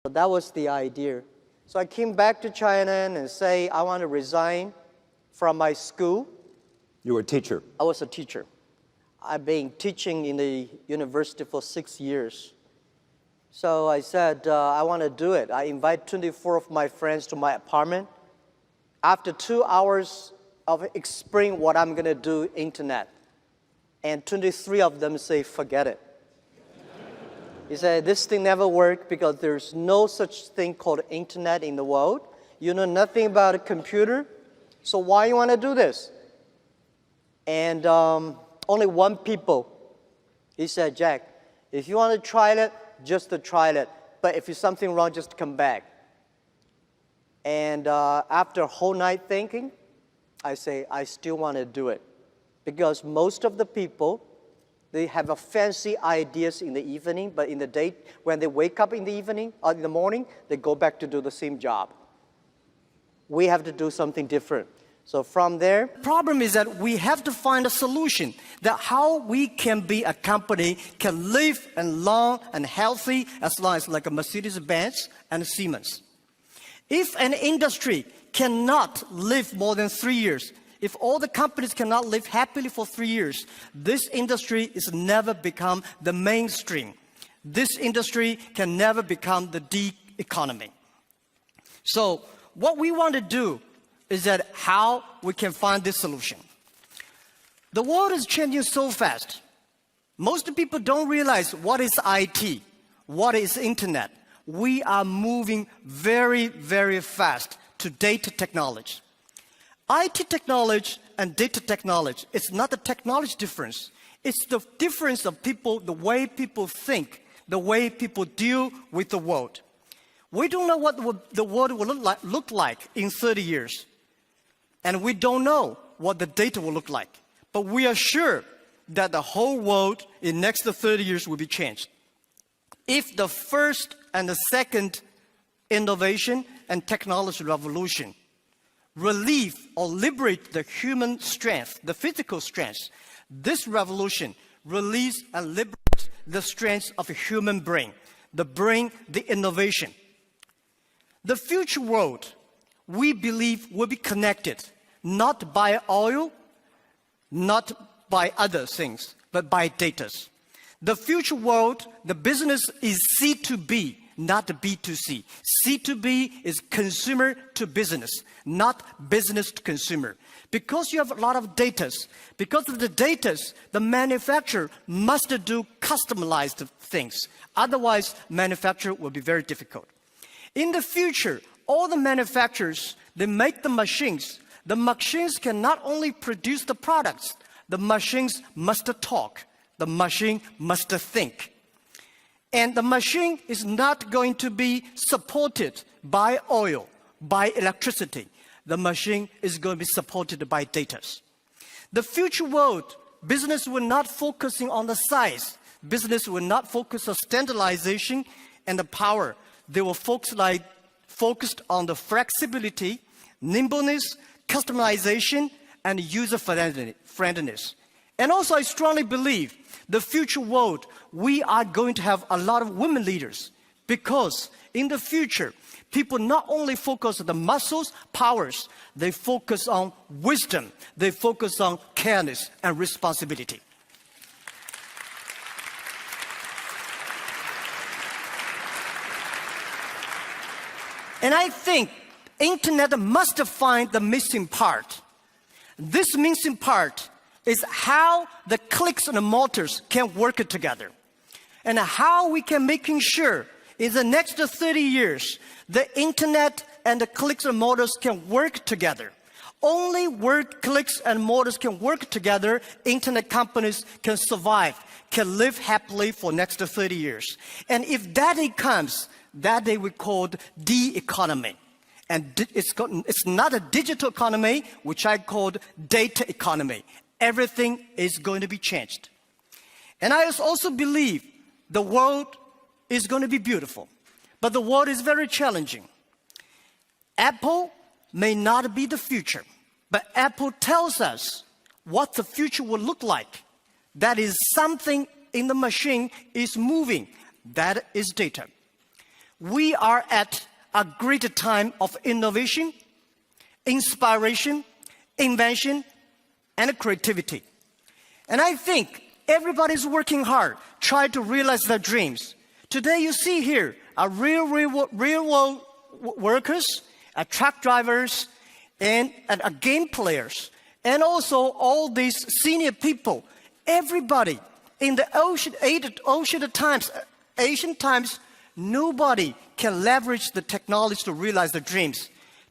That was the idea. So I came back to China and say, I want to resign from my school. You were a teacher? I was a teacher. I've been teaching in the university for 6 years. So I said, I want to do it. I invite 24 of my friends to my apartment. After 2 hours of explaining what I'm going to do, internet, and 23 of them say, forget it. He said, this thing never worked because there's no such thing called internet in the world. You know nothing about a computer, so why you want to do this? And only one people, he said, Jack, if you want to try it, just to try it. But if there's something wrong, just come back. And after a whole night thinking, I say, I still want to do it. Because most of the people, they have a fancy ideas in the evening, but in the day, when they wake up in the evening or in the morning, they go back to do the same job. We have to do something different. So from there, the problem is that we have to find a solution that how we can be a company can live and long and healthy as long as like a Mercedes-Benz and a Siemens. If an industry cannot live more than 3 years, if all the companies cannot live happily for 3 years, this industry is never become the mainstream. This industry can never become the D economy. So what we want to do is that how we can find this solution. The world is changing so fast. Most people don't realize what is IT, what is internet. We are moving very, very fast to data technology. IT technology and data technology, it's not the technology difference. It's the difference of people, the way people think, the way people deal with the world. We don't know what the world will look like in 30 years. And we don't know what the data will look like. But we are sure that the whole world in the next 30 years will be changed. If the first and the second innovation and technology revolution relieve or liberate the human strength, the physical strength, this revolution release and liberate the strength of a human brain, the innovation. The future world, we believe, will be connected, not by oil, not by other things, but by data. The future world, the business is C2B, not B2C. C2B is consumer to business, not business to consumer. Because you have a lot of data, because of the data, the manufacturer must do customized things. Otherwise, manufacture will be very difficult. In the future, all the manufacturers, they make the machines. The machines can not only produce the products, the machines must talk. The machine must think. And the machine is not going to be supported by oil, by electricity. The machine is going to be supported by data. The future world, business will not focusing on the size. Business will not focus on standardization and the power. They will focused on the flexibility, nimbleness, customization, and user friendliness. And also, I strongly believe the future world, we are going to have a lot of women leaders because in the future, people not only focus on the muscles, powers, they focus on wisdom, they focus on careness and responsibility. And I think internet must find the missing part. This missing part is how the clicks and the motors can work together. And how we can making sure in the next 30 years, the internet and the clicks and motors can work together. Only where clicks and motors can work together, internet companies can survive, can live happily for next 30 years. And if that day comes, that day we call the economy. And it's not a digital economy, which I called data economy. Everything is going to be changed. And I also believe the world is going to be beautiful, but the world is very challenging. Apple may not be the future, but Apple tells us what the future will look like. That is something in the machine is moving. That is data. We are at a great time of innovation, inspiration, invention, and creativity. And I think everybody's working hard, trying to realize their dreams. Today you see here are real world workers, truck drivers, and game players, and also all these senior people. Everybody in the ancient times, nobody can leverage the technology to realize their dreams.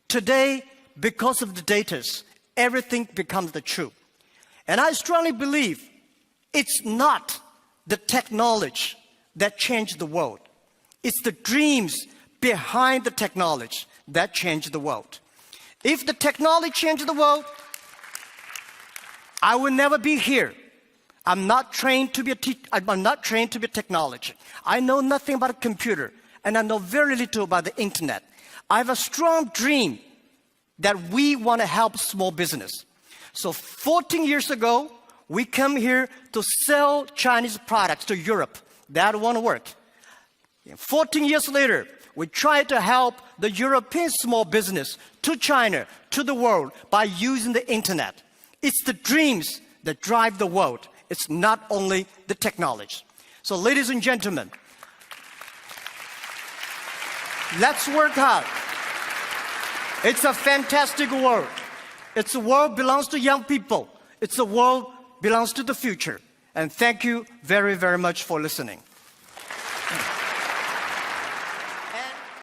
Today, because of the data, everything becomes the truth. And I strongly believe it's not the technology that changed the world. It's the dreams behind the technology that changed the world. If the technology changed the world, I will never be here. I'm not trained to be a technology. I know nothing about a computer, and I know very little about the internet. I have a strong dream that we want to help small business. So 14 years ago, we come here to sell Chinese products to Europe. That won't work. 14 years later, we try to help the European small business to China, to the world, by using the internet. It's the dreams that drive the world. It's not only the technology. So ladies and gentlemen, let's work hard. It's a fantastic world. It's a world belongs to young people. It's a world belongs to the future. And thank you very, very much for listening.